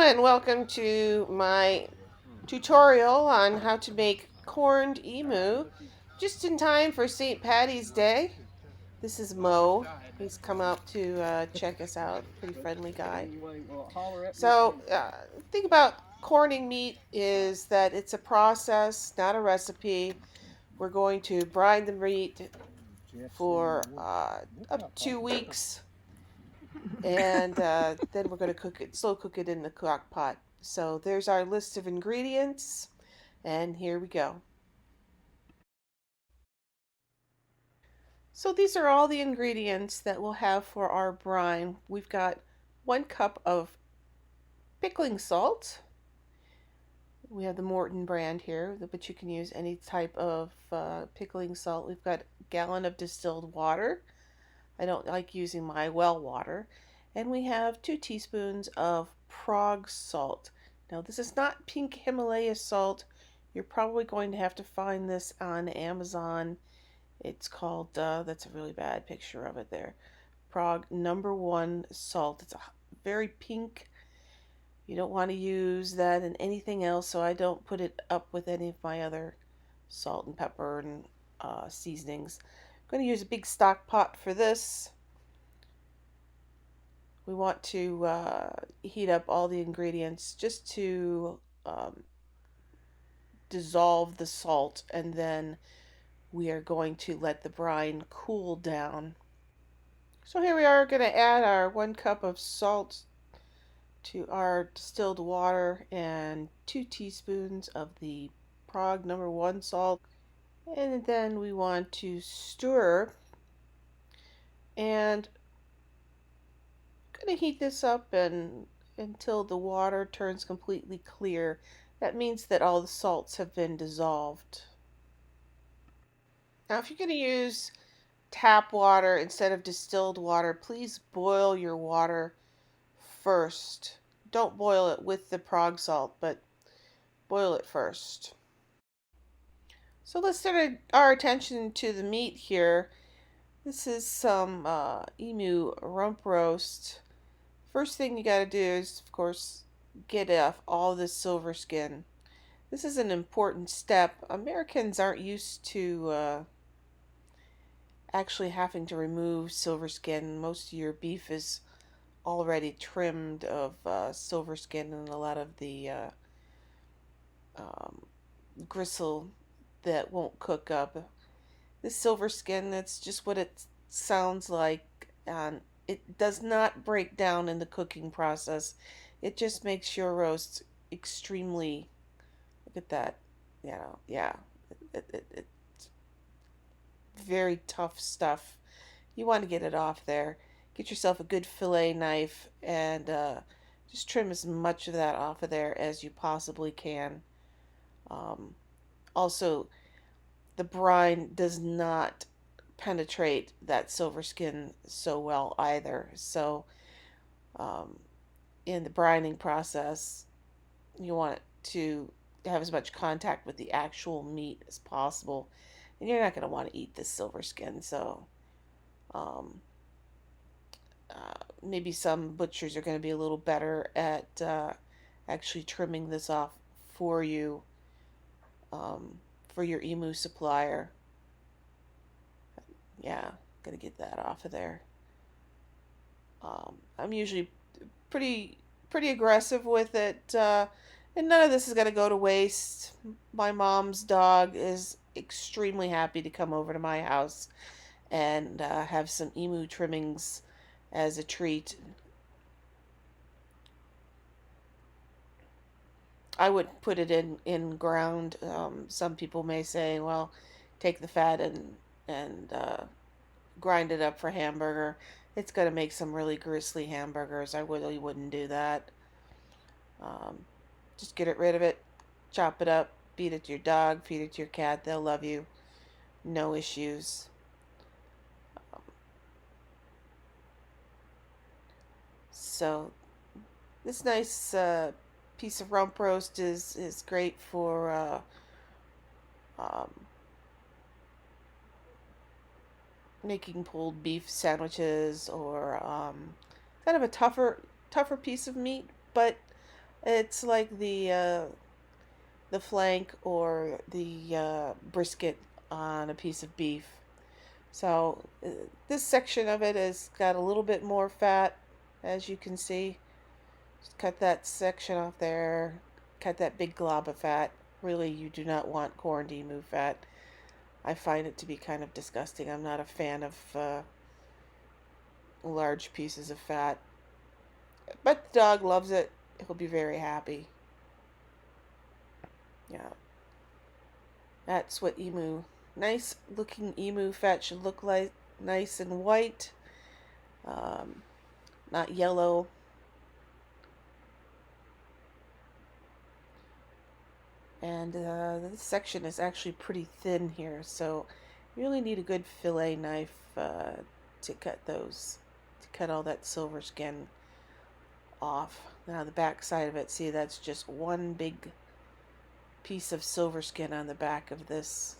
and welcome to my tutorial on how to make corned emu just in time for St. Patty's Day. This is Mo. He's come out to check us out. Pretty friendly guy. So, thing about corning meat is that it's a process, not a recipe. We're going to brine the meat for up 2 weeks, and then we're going to slow cook it in the crock pot. So there's our list of ingredients, and here we go. So these are all the ingredients that we'll have for our brine. We've got 1 cup of pickling salt. We have the Morton brand here, but you can use any type of pickling salt. We've got a gallon of distilled water. I don't like using my well water. And we have 2 teaspoons of Prague salt. Now, this is not pink Himalaya salt. You're probably going to have to find this on Amazon. It's called, that's a really bad picture of it there. Prague #1 salt. It's a very pink. You don't want to use that in anything else, so I don't put it up with any of my other salt and pepper and seasonings. I'm going to use a big stock pot for this. We want to heat up all the ingredients just to dissolve the salt, and then we are going to let the brine cool down. So here we are going to add our 1 cup of salt to our distilled water and 2 teaspoons of the Prague #1 salt. And then we want to stir, and going to heat this up until the water turns completely clear. That means that all the salts have been dissolved. Now, if you're going to use tap water instead of distilled water, please boil your water first. Don't boil it with the Prague salt, but boil it first. So let's turn our attention to the meat here. This is some emu rump roast. First thing you got to do is, of course, get off all this silver skin. This is an important step. Americans aren't used to actually having to remove silver skin. Most of your beef is already trimmed of silver skin and a lot of the um, gristle that won't cook up. This silver skin, that's just what it sounds like, and it does not break down in the cooking process. It just makes your roast extremely, look at that, yeah, it's very tough stuff. You want to get it off there. Get yourself a good fillet knife and just trim as much of that off of there as you possibly can. Um, Also, the brine does not penetrate that silver skin so well either. So, um, in the brining process, you want it to have as much contact with the actual meat as possible. And you're not going to want to eat this silver skin. So, um, maybe some butchers are going to be a little better at actually trimming this off for you, for your emu supplier. Yeah, gotta get that off of there. I'm usually pretty pretty aggressive with it, and none of this is gonna go to waste. My mom's dog is extremely happy to come over to my house and have some emu trimmings as a treat. I would put it in ground. Some people may say, well, take the fat and grind it up for hamburger. It's going to make some really grisly hamburgers. I really wouldn't do that. Um, just get rid of it, chop it up, feed it to your dog, feed it to your cat. They'll love you. No issues. So this nice piece of rump roast is great for um, making pulled beef sandwiches, or kind of a tougher piece of meat, but It's like the flank or the brisket on a piece of beef. So this section of it has got a little bit more fat, as you can see. Just cut that section off there. Cut that big glob of fat. Really, you do not want corned emu fat. I find it to be kind of disgusting. I'm not a fan of large pieces of fat. But the dog loves it. He'll be very happy. Yeah, that's what nice looking emu fat should look like. Nice and white, um, not yellow. And this section is actually pretty thin here, so you really need a good fillet knife to cut all that silver skin off. Now the back side of it, see, that's just one big piece of silver skin on the back of this.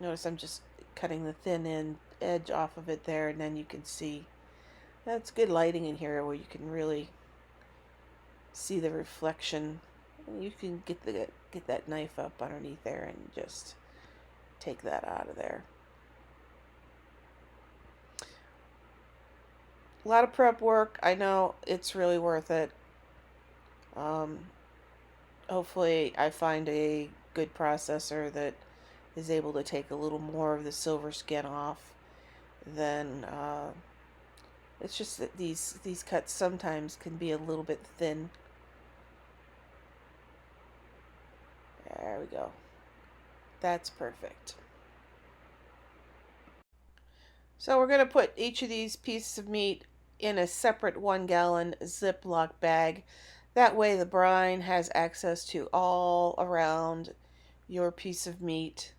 Notice I'm just cutting the thin edge off of it there, and then you can see that's good lighting in here where you can really see the reflection. You can get that knife up underneath there and just take that out of there. A lot of prep work. I know it's really worth it. Um, Hopefully I find a good processor that is able to take a little more of the silver skin off. Then it's just that these cuts sometimes can be a little bit thin. There we go. That's perfect. So we're going to put each of these pieces of meat in a separate 1 gallon Ziploc bag. That way the brine has access to all around your piece of meat.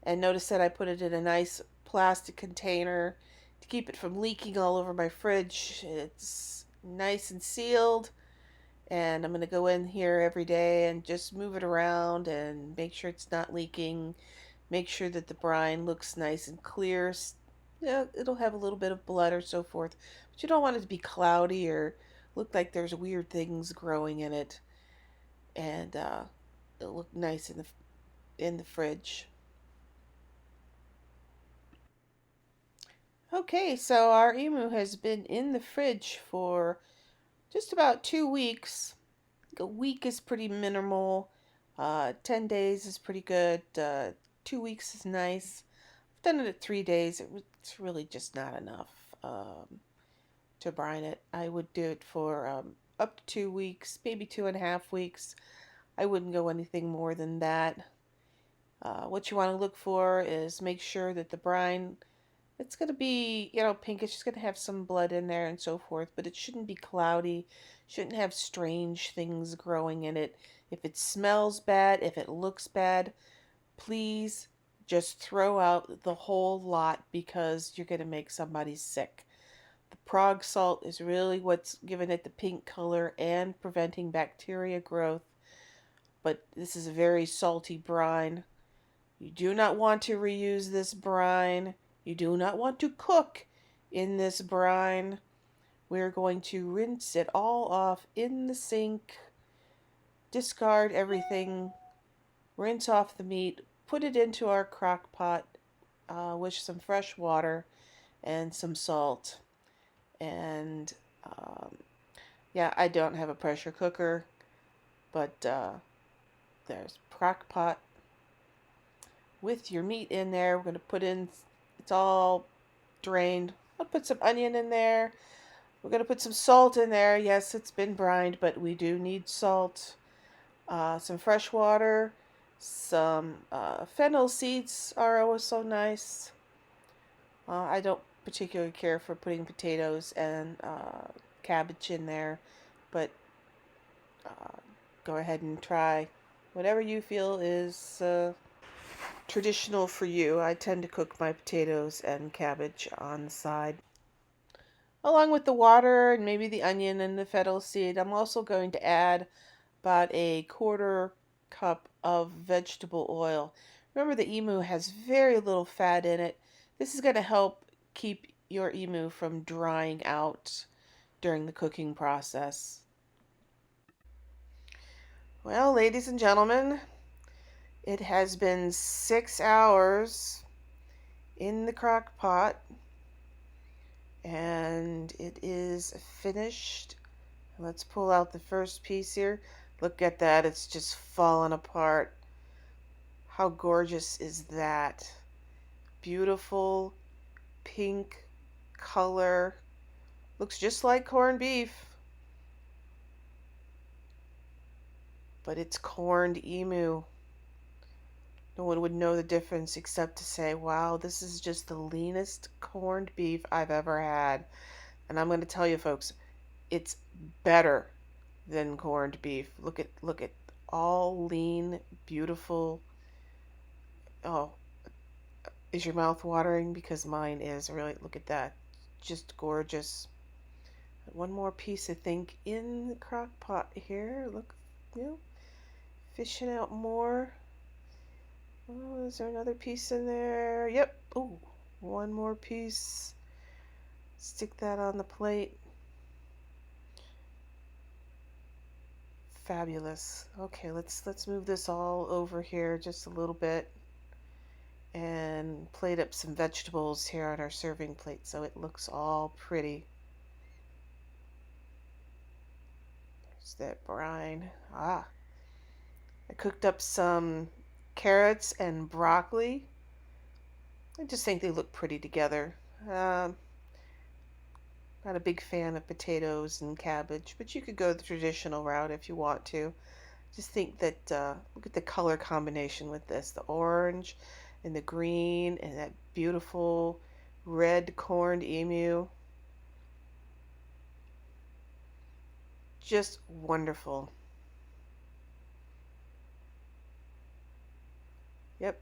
And notice that I put it in a nice plastic container to keep it from leaking all over my fridge. It's nice and sealed. And I'm going to go in here every day and just move it around and make sure it's not leaking. Make sure that the brine looks nice and clear. Yeah, it'll have a little bit of blood or so forth, but you don't want it to be cloudy or look like there's weird things growing in it. And it'll look nice in the fridge. Okay, so our emu has been in the fridge for just about 2 weeks. A week is pretty minimal. 10 days is pretty good. 2 weeks is nice. I've done it at 3 days. It's really just not enough to brine it. I would do it for up to 2 weeks, maybe 2.5 weeks. I wouldn't go anything more than that. What you want to look for is make sure that the brine, it's going to be, pinkish. It's going to have some blood in there and so forth, but it shouldn't be cloudy. Shouldn't have strange things growing in it. If it smells bad, if it looks bad, please just throw out the whole lot because you're going to make somebody sick. The Prague salt is really what's giving it the pink color and preventing bacteria growth. But this is a very salty brine. You do not want to reuse this brine. You do not want to cook in this brine. We're going to rinse it all off in the sink, discard everything, rinse off the meat, put it into our crock pot with some fresh water and some salt. And yeah, I don't have a pressure cooker, but there's crock pot with your meat in there. We're going to put in, it's all drained. I'll put some onion in there. We're going to put some salt in there. Yes, it's been brined, but we do need salt. Some fresh water. Some fennel seeds are always so nice. I don't particularly care for putting potatoes and cabbage in there, but go ahead and try whatever you feel is traditional for you. I tend to cook my potatoes and cabbage on the side. Along with the water and maybe the onion and the fennel seed, I'm also going to add about a quarter cup of vegetable oil. Remember, the emu has very little fat in it. This is going to help keep your emu from drying out. during the cooking process. Well, ladies and gentlemen, it has been 6 hours in the crock pot and it is finished. Let's pull out the first piece here. Look at that, it's just fallen apart. How gorgeous is that? Beautiful pink color. Looks just like corned beef, but it's corned emu. No one would know the difference except to say, wow, this is just the leanest corned beef I've ever had. And I'm going to tell you folks, it's better than corned beef. Look at all lean, beautiful. Oh, is your mouth watering? Because mine is. Really, look at that. Just gorgeous. One more piece, I think, in the crock pot here. Look, you know, fishing out more. Oh, is there another piece in there? Yep. Oh, one more piece. Stick that on the plate. Fabulous. Okay, let's move this all over here just a little bit and plate up some vegetables here on our serving plate so it looks all pretty. There's that brine. Ah, I cooked up some carrots and broccoli. I just think they look pretty together. Not a big fan of potatoes and cabbage, but you could go the traditional route if you want to. Just think that, look at the color combination with this. The orange and the green and that beautiful red corned emu. Just wonderful. Yep.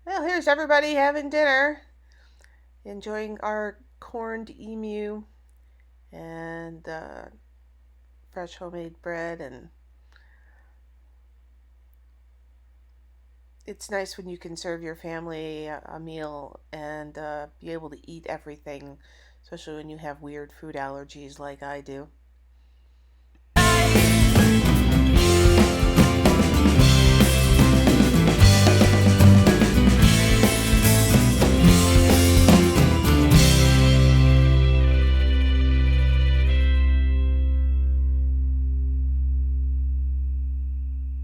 Well, here's everybody having dinner, enjoying our corned emu and fresh homemade bread. And it's nice when you can serve your family a meal and be able to eat everything, especially when you have weird food allergies like I do.